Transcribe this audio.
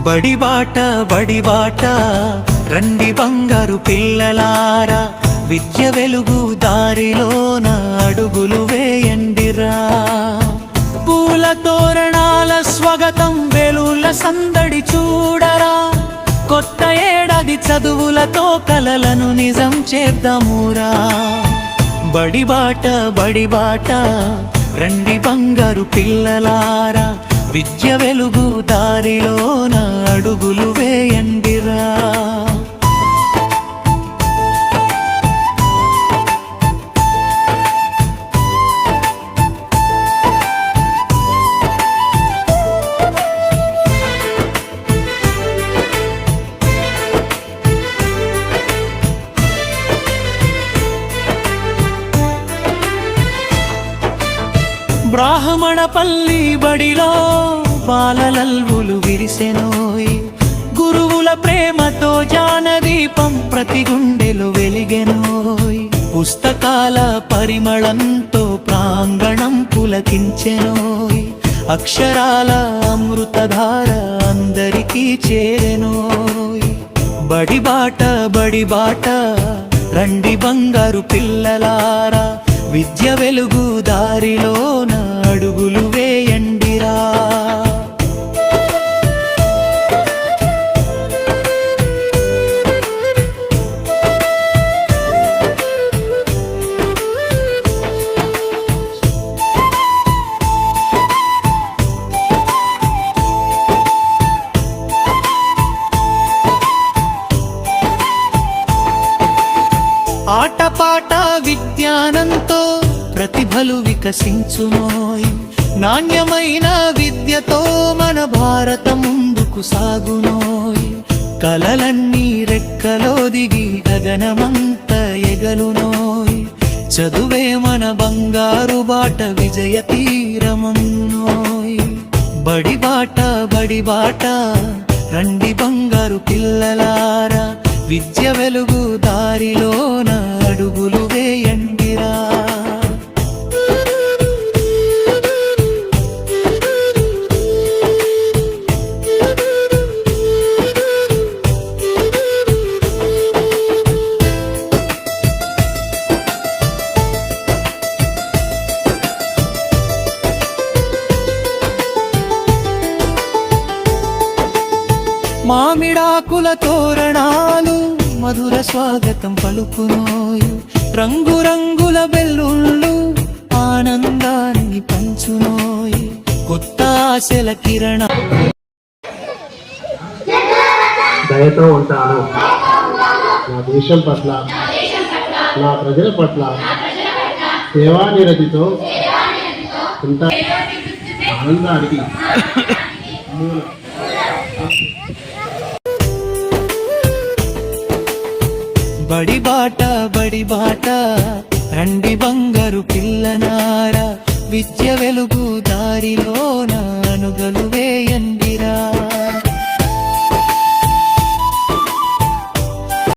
బడిబాట రండి బంగారు పిల్లలారా, విద్య వెలుగు దారిలోన అడుగులు వేయండిరా. పూల తోరణాల స్వాగతం వెలుల సందడి చూడరా, కొత్త ఏడాది చదువులతో కలలను నిజం చేద్దామురా. బడిబాట రండి బంగారు పిల్లలారా, విద్య వెలుగు దారిలోన అడుగులు వేయండిరా. బ్రాహ్మణ పల్లి బడిలో బాలలల్వులు విరిసెనోయ్, గురువుల ప్రేమతో జానదీపం ప్రతి గుండెలో వెలిగెనోయ్. పుస్తకాల పరిమళంతో ప్రాంగణం పులకించెనోయ్, అక్షరాల అమృతధార అందరికీ చేరెనోయ్. బడిబాట రండి బంగారు పిల్లలారా, విద్య వెలుగు దారిలోన అడుగులు వేయండిరా. ఆటపాట విజ్ఞానంతో ప్రతిభలు వికసించునోయ్, నాణ్యమైన విద్యతో మన భారతం ముందుకు సాగునోయ్. కలలన్నీ రెక్కలో దిగి గగనమంత ఎగలునోయ్, చదువే మన బంగారు బాట విజయ తీరమన్నోయ్. బడిబాట రండి బంగారు పిల్లలారా, విద్య వెలుగు దారిలోన అడుగులు వేయండిరా. మామిడాకుల తోరణాలు మధుర స్వాగతం పలుకునోయ్, రంగురంగుల బెల్లుళ్ళు ఆనందాన్ని పంచునోయ్. కొత్త ఆశల కిరణ దయతో ఉంటాను, నా దేశం పట్ల నా ప్రజల పట్ల సేవానిరతితో ఉంటా. ఆనందానికి బడిబాట రండి బంగారు పిల్లనారా, విద్య వెలుగు దారిలోన అడుగులు వేయండిరా.